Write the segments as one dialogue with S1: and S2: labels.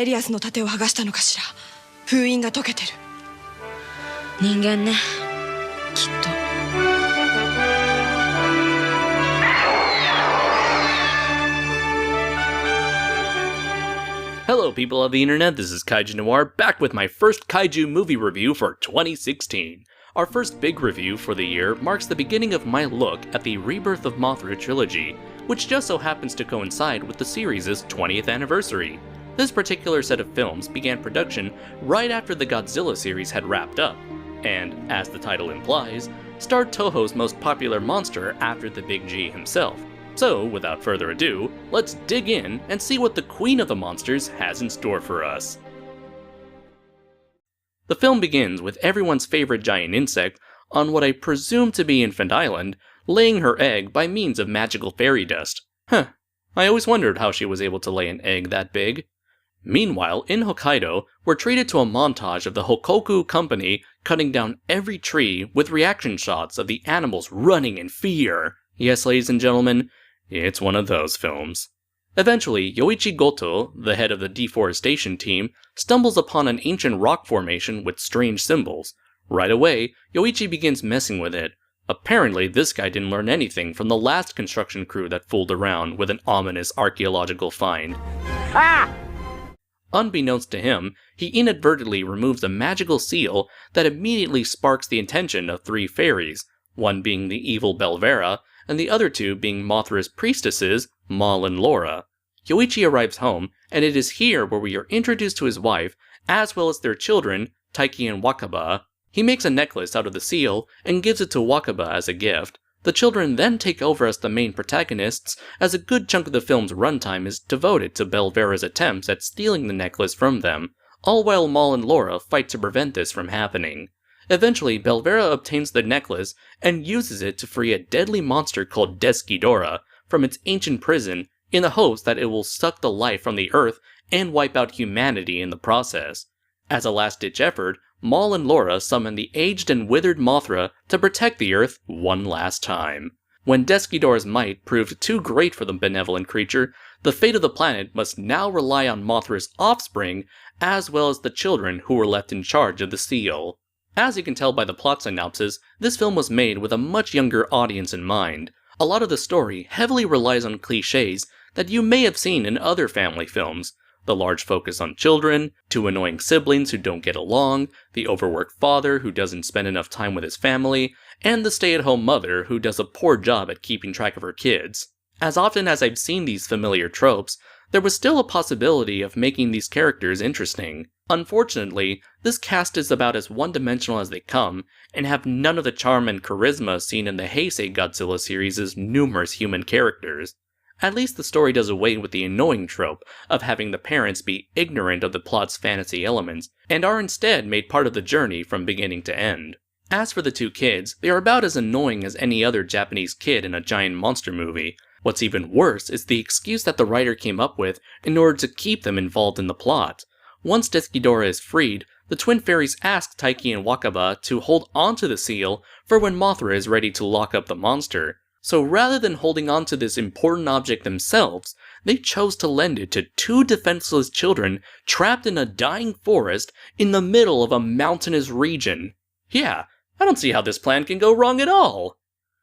S1: エリアスの盾を剥がしたのかしら。封印が解けてる。
S2: 人間ね、きっと。
S3: Hello people of the internet, this is Kaiju Noir, back with my first Kaiju movie review for 2016. Our first big review for the year marks the beginning of my look at the Rebirth of Mothra trilogy, which just so happens to coincide with the series' 20th anniversary. This particular set of films began production right after the Godzilla series had wrapped up, and, as the title implies, starred Toho's most popular monster after the Big G himself. So, without further ado, let's dig in and see what the Queen of the Monsters has in store for us. The film begins with everyone's favorite giant insect on what I presume to be Infant Island, laying her egg by means of magical fairy dust. I always wondered how she was able to lay an egg that big. Meanwhile, in Hokkaido, we're treated to a montage of the Hokoku Company cutting down every tree with reaction shots of the animals running in fear. Yes, ladies and gentlemen, it's one of those films. Eventually, Yoichi Goto, the head of the deforestation team, stumbles upon an ancient rock formation with strange symbols. Right away, Yoichi begins messing with it. Apparently, this guy didn't learn anything from the last construction crew that fooled around with an ominous archaeological find. Unbeknownst to him, he inadvertently removes a magical seal that immediately sparks the attention of three fairies, one being the evil Belvera, and the other two being Mothra's priestesses, Mal and Laura. Yoichi arrives home, and it is here where we are introduced to his wife, as well as their children, Taiki and Wakaba. He makes a necklace out of the seal, and gives it to Wakaba as a gift. The children then take over as the main protagonists, as a good chunk of the film's runtime is devoted to Belvera's attempts at stealing the necklace from them, all while Mal and Laura fight to prevent this from happening. Eventually, Belvera obtains the necklace and uses it to free a deadly monster called Deskidora from its ancient prison in the hopes that it will suck the life from the earth and wipe out humanity in the process. As a last-ditch effort, Mal and Laura summon the aged and withered Mothra to protect the earth one last time. When Deskidora's might proved too great for the benevolent creature, the fate of the planet must now rely on Mothra's offspring, as well as the children who were left in charge of the seal. As you can tell by the plot synopsis, this film was made with a much younger audience in mind. A lot of the story heavily relies on cliches that you may have seen in other family films. The large focus on children, two annoying siblings who don't get along, the overworked father who doesn't spend enough time with his family, and the stay-at-home mother who does a poor job at keeping track of her kids. As often as I've seen these familiar tropes, there was still a possibility of making these characters interesting. Unfortunately, this cast is about as one-dimensional as they come, and have none of the charm and charisma seen in the Heisei Godzilla series' numerous human characters. At least the story does away with the annoying trope of having the parents be ignorant of the plot's fantasy elements, and are instead made part of the journey from beginning to end. As for the two kids, they are about as annoying as any other Japanese kid in a giant monster movie. What's even worse is the excuse that the writer came up with in order to keep them involved in the plot. Once Deskidora is freed, the twin fairies ask Taiki and Wakaba to hold onto the seal for when Mothra is ready to lock up the monster. So rather than holding onto this important object themselves, they chose to lend it to two defenseless children trapped in a dying forest in the middle of a mountainous region. Yeah, I don't see how this plan can go wrong at all.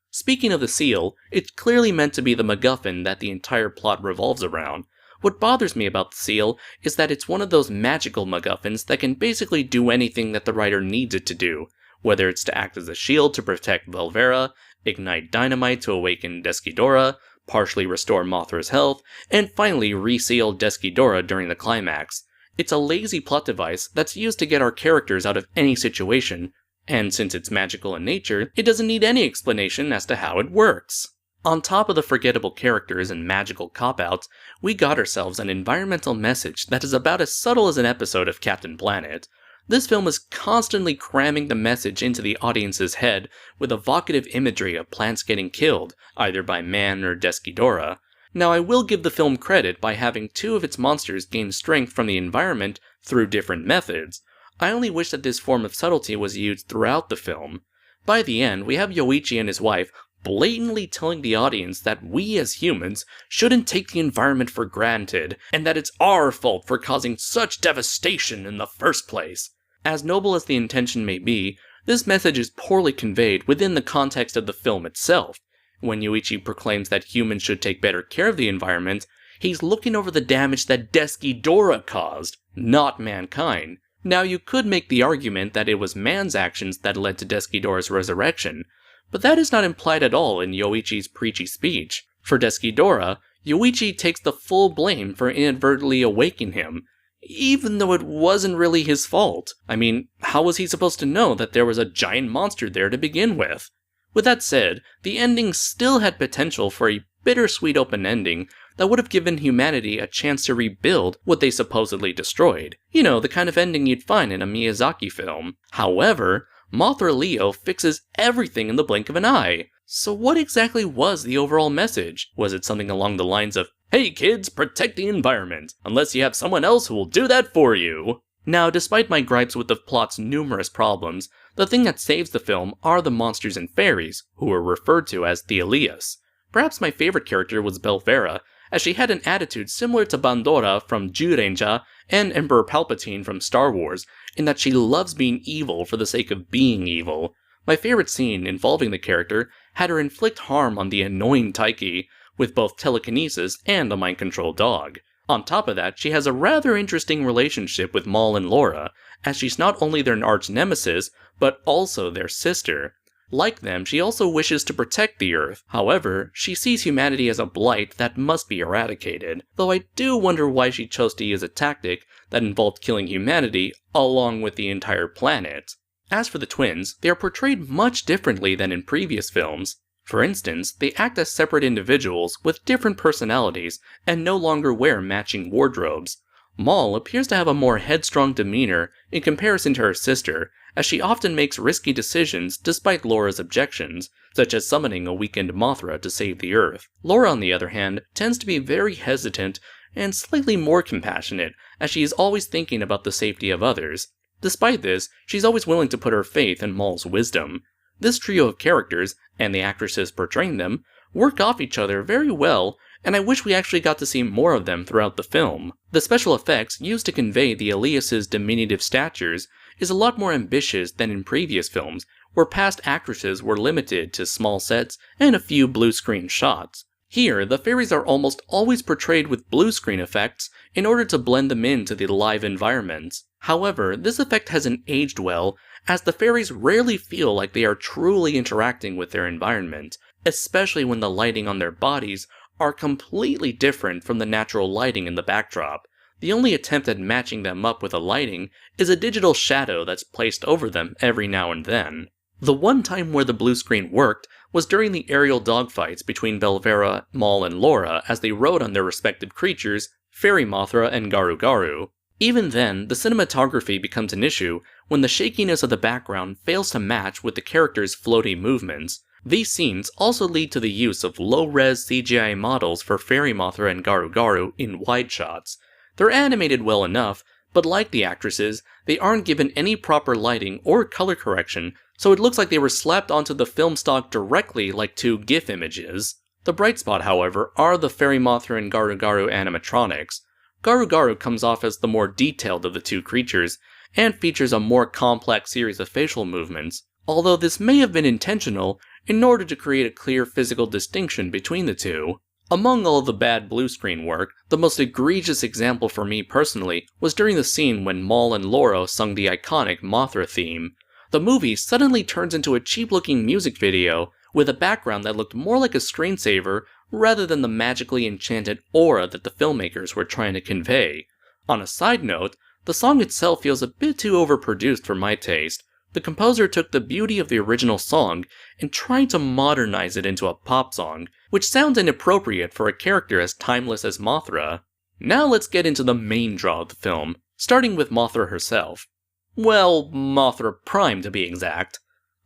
S3: Speaking of the seal, it's clearly meant to be the MacGuffin that the entire plot revolves around. What bothers me about the seal is that it's one of those magical MacGuffins that can basically do anything that the writer needs it to do, whether it's to act as a shield to protect Belvera, ignite dynamite to awaken Deskidora, partially restore Mothra's health, and finally reseal Deskidora during the climax. It's a lazy plot device that's used to get our characters out of any situation, and since it's magical in nature, it doesn't need any explanation as to how it works. On top of the forgettable characters and magical cop-outs, we got ourselves an environmental message that is about as subtle as an episode of Captain Planet. This film is constantly cramming the message into the audience's head with evocative imagery of plants getting killed, either by man or Deskidora. Now I will give the film credit by having two of its monsters gain strength from the environment through different methods. I only wish that this form of subtlety was used throughout the film. By the end, we have Yoichi and his wife blatantly telling the audience that we as humans shouldn't take the environment for granted, and that it's our fault for causing such devastation in the first place. As noble as the intention may be, this message is poorly conveyed within the context of the film itself. When Yoichi proclaims that humans should take better care of the environment, he's looking over the damage that Deskidora caused, not mankind. Now, you could make the argument that it was man's actions that led to Deskidora's resurrection, but that is not implied at all in Yoichi's preachy speech. For Deskidora, Yoichi takes the full blame for inadvertently awakening him, even though it wasn't really his fault. I mean, how was he supposed to know that there was a giant monster there to begin with? With that said, the ending still had potential for a bittersweet open ending that would have given humanity a chance to rebuild what they supposedly destroyed. You know, the kind of ending you'd find in a Miyazaki film. However, Mothra Leo fixes everything in the blink of an eye. So what exactly was the overall message? Was it something along the lines of, "Hey kids, protect the environment, unless you have someone else who will do that for you"? Now, despite my gripes with the plot's numerous problems, the thing that saves the film are the monsters and fairies, who are referred to as the Elias. Perhaps my favorite character was Belvera, as she had an attitude similar to Bandora from Zyurenja and Emperor Palpatine from Star Wars, in that she loves being evil for the sake of being evil. My favorite scene involving the character had her inflict harm on the annoying Taiki, with both telekinesis and a mind-controlled dog. On top of that, she has a rather interesting relationship with Maul and Laura, as she's not only their arch-nemesis, but also their sister. Like them, she also wishes to protect the Earth. However, she sees humanity as a blight that must be eradicated, though I do wonder why she chose to use a tactic that involved killing humanity along with the entire planet. As for the twins, they are portrayed much differently than in previous films. For instance, they act as separate individuals with different personalities and no longer wear matching wardrobes. Maul appears to have a more headstrong demeanor in comparison to her sister, as she often makes risky decisions despite Laura's objections, such as summoning a weakened Mothra to save the Earth. Laura, on the other hand, tends to be very hesitant and slightly more compassionate, as she is always thinking about the safety of others. Despite this, she's always willing to put her faith in Maul's wisdom. This trio of characters, and the actresses portraying them, work off each other very well, and I wish we actually got to see more of them throughout the film. The special effects used to convey the Elias' diminutive statures is a lot more ambitious than in previous films, where past actresses were limited to small sets and a few blue screen shots. Here, the fairies are almost always portrayed with blue screen effects in order to blend them into the live environments. However, this effect hasn't aged well, as the fairies rarely feel like they are truly interacting with their environment, especially when the lighting on their bodies are completely different from the natural lighting in the backdrop. The only attempt at matching them up with a lighting is a digital shadow that's placed over them every now and then. The one time where the blue screen worked was during the aerial dogfights between Belvera, Maul, and Laura as they rode on their respective creatures, Fairy Mothra and Garu Garu. Even then, the cinematography becomes an issue when the shakiness of the background fails to match with the characters' floaty movements. These scenes also lead to the use of low-res CGI models for Fairy Mothra and Garu Garu in wide shots. They're animated well enough, but like the actresses, they aren't given any proper lighting or color correction, so it looks like they were slapped onto the film stock directly like two GIF images. The bright spot, however, are the Fairy Mothra and Garu Garu animatronics. Garu Garu comes off as the more detailed of the two creatures, and features a more complex series of facial movements, although this may have been intentional in order to create a clear physical distinction between the two. Among all the bad blue screen work, the most egregious example for me personally was during the scene when Maul and Laura sung the iconic Mothra theme. The movie suddenly turns into a cheap-looking music video, with a background that looked more like a screensaver rather than the magically enchanted aura that the filmmakers were trying to convey. On a side note, the song itself feels a bit too overproduced for my taste. The composer took the beauty of the original song and tried to modernize it into a pop song, which sounds inappropriate for a character as timeless as Mothra. Now let's get into the main draw of the film, starting with Mothra herself. Well, Mothra Prime to be exact.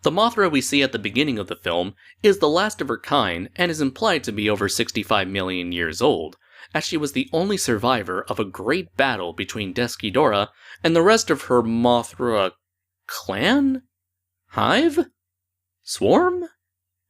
S3: The Mothra we see at the beginning of the film is the last of her kind and is implied to be over 65 million years old, as she was the only survivor of a great battle between Deskidora and the rest of her Mothra clan? Hive? Swarm?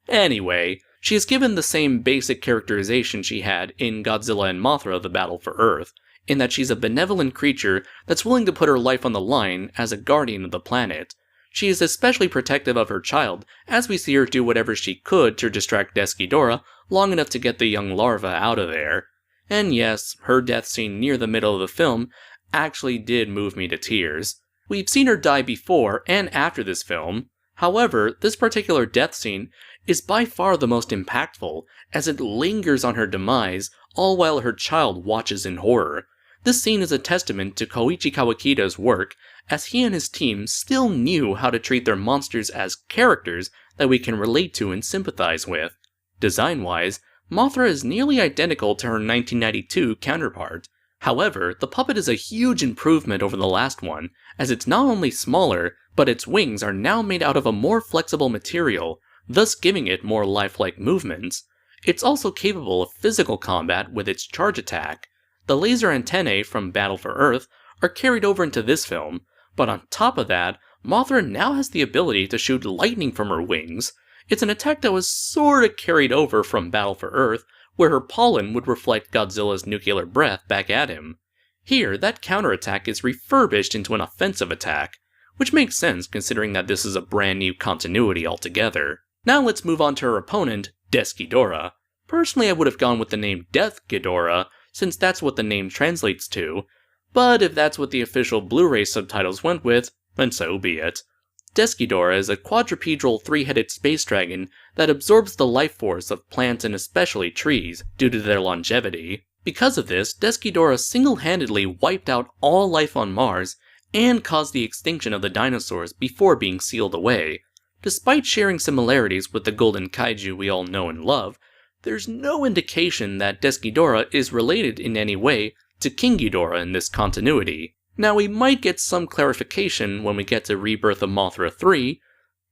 S3: Anyway, she is given the same basic characterization she had in Godzilla and Mothra: The Battle for Earth, in that she's a benevolent creature that's willing to put her life on the line as a guardian of the planet. She is especially protective of her child, as we see her do whatever she could to distract Ghidorah long enough to get the young larva out of there. And yes, her death scene near the middle of the film actually did move me to tears. We've seen her die before and after this film. However, this particular death scene is by far the most impactful, as it lingers on her demise, all while her child watches in horror. This scene is a testament to Koichi Kawakita's work, as he and his team still knew how to treat their monsters as characters that we can relate to and sympathize with. Design-wise, Mothra is nearly identical to her 1992 counterpart. However, the puppet is a huge improvement over the last one, as it's not only smaller, but its wings are now made out of a more flexible material, thus giving it more lifelike movements. It's also capable of physical combat with its charge attack. The laser antennae from Battle for Earth are carried over into this film, but on top of that, Mothra now has the ability to shoot lightning from her wings. It's an attack that was sorta carried over from Battle for Earth, where her pollen would reflect Godzilla's nuclear breath back at him. Here, that counterattack is refurbished into an offensive attack, which makes sense considering that this is a brand new continuity altogether. Now let's move on to her opponent, Ghidorah. Personally, I would have gone with the name Death Ghidorah, since that's what the name translates to, but if that's what the official Blu-ray subtitles went with, then so be it. Ghidorah is a quadrupedal three-headed space dragon that absorbs the life force of plants and especially trees due to their longevity. Because of this, Ghidorah single-handedly wiped out all life on Mars and caused the extinction of the dinosaurs before being sealed away. Despite sharing similarities with the golden kaiju we all know and love, there's no indication that Ghidorah is related in any way to King Ghidorah in this continuity. Now, we might get some clarification when we get to Rebirth of Mothra 3,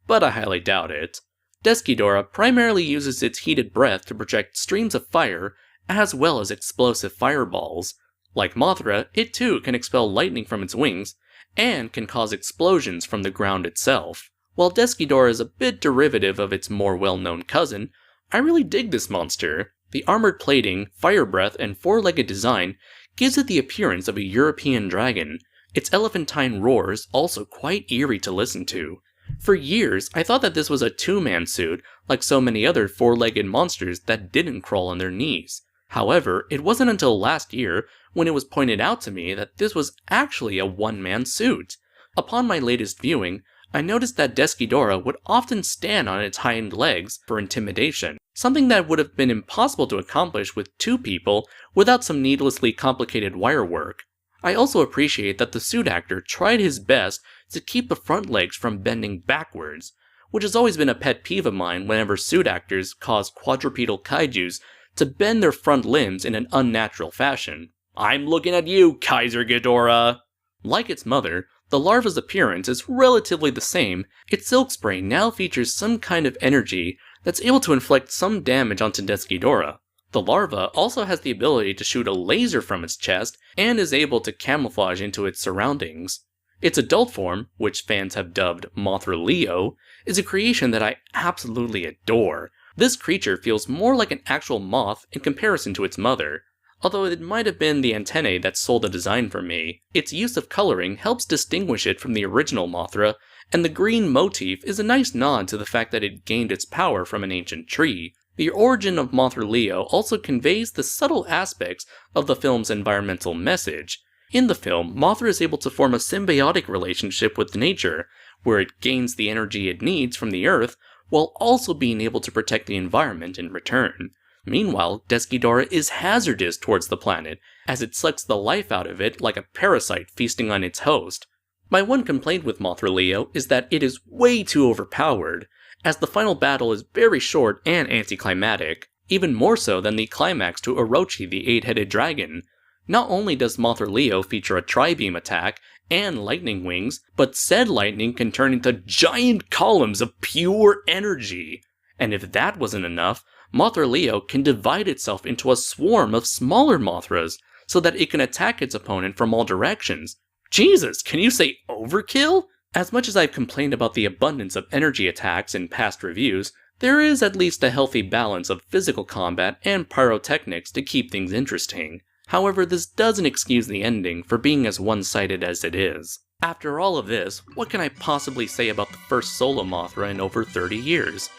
S3: but I highly doubt it. Ghidorah primarily uses its heated breath to project streams of fire, as well as explosive fireballs. Like Mothra, it too can expel lightning from its wings, and can cause explosions from the ground itself. While Ghidorah is a bit derivative of its more well-known cousin, I really dig this monster. The armored plating, fire breath, and four-legged design gives it the appearance of a European dragon. Its elephantine roars also quite eerie to listen to. For years, I thought that this was a two-man suit, like so many other four-legged monsters that didn't crawl on their knees. However, it wasn't until last year when it was pointed out to me that this was actually a one-man suit. Upon my latest viewing, I noticed that Ghidorah would often stand on its hind legs for intimidation, something that would have been impossible to accomplish with two people without some needlessly complicated wire work. I also appreciate that the suit actor tried his best to keep the front legs from bending backwards, which has always been a pet peeve of mine whenever suit actors cause quadrupedal kaijus to bend their front limbs in an unnatural fashion. I'm looking at you, Kaiser Ghidorah! Like its mother, the larva's appearance is relatively the same. Its silk spray now features some kind of energy that's able to inflict some damage onto Ghidorah. The larva also has the ability to shoot a laser from its chest and is able to camouflage into its surroundings. Its adult form, which fans have dubbed Mothra Leo, is a creation that I absolutely adore. This creature feels more like an actual moth in comparison to its mother, although it might have been the antennae that sold the design for me. Its use of coloring helps distinguish it from the original Mothra, and the green motif is a nice nod to the fact that it gained its power from an ancient tree. The origin of Mothra Leo also conveys the subtle aspects of the film's environmental message. In the film, Mothra is able to form a symbiotic relationship with nature, where it gains the energy it needs from the earth, while also being able to protect the environment in return. Meanwhile, Ghidorah is hazardous towards the planet, as it sucks the life out of it like a parasite feasting on its host. My one complaint with Mothra Leo is that it is way too overpowered, as the final battle is very short and anticlimactic, even more so than the climax to Orochi the eight-headed dragon. Not only does Mothra Leo feature a tri-beam attack and lightning wings, but said lightning can turn into giant columns of pure energy. And if that wasn't enough, Mothra Leo can divide itself into a swarm of smaller Mothras, so that it can attack its opponent from all directions. Jesus, can you say overkill? As much as I've complained about the abundance of energy attacks in past reviews, there is at least a healthy balance of physical combat and pyrotechnics to keep things interesting. However, this doesn't excuse the ending for being as one-sided as it is. After all of this, what can I possibly say about the first solo Mothra in over 30 years?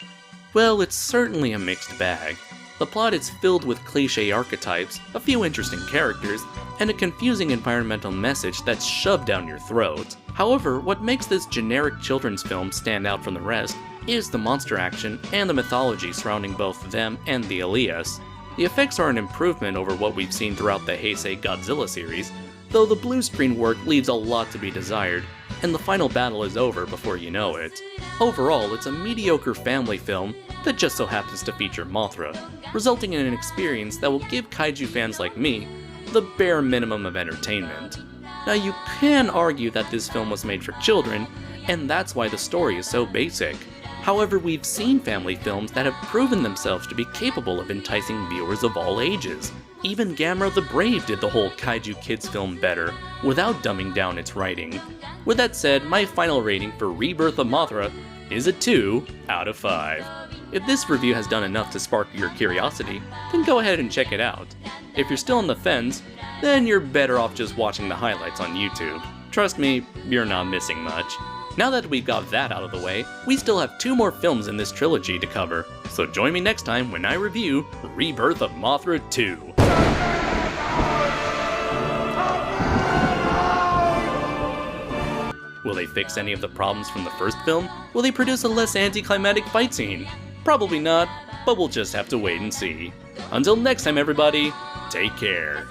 S3: Well, it's certainly a mixed bag. The plot is filled with cliché archetypes, a few interesting characters, and a confusing environmental message that's shoved down your throat. However, what makes this generic children's film stand out from the rest is the monster action and the mythology surrounding both them and the Elias. The effects are an improvement over what we've seen throughout the Heisei Godzilla series, though the blue screen work leaves a lot to be desired, and the final battle is over before you know it. Overall, it's a mediocre family film that just so happens to feature Mothra, resulting in an experience that will give kaiju fans like me the bare minimum of entertainment. Now, you can argue that this film was made for children, and that's why the story is so basic. However, we've seen family films that have proven themselves to be capable of enticing viewers of all ages. Even Gamera the Brave did the whole kaiju kids film better, without dumbing down its writing. With that said, my final rating for Rebirth of Mothra is a 2 out of 5. If this review has done enough to spark your curiosity, then go ahead and check it out. If you're still on the fence, then you're better off just watching the highlights on YouTube. Trust me, you're not missing much. Now that we've got that out of the way, we still have 2 more films in this trilogy to cover, so join me next time when I review Rebirth of Mothra 2. Will they fix any of the problems from the first film? Will they produce a less anticlimactic fight scene? Probably not, but we'll just have to wait and see. Until next time everybody, take care.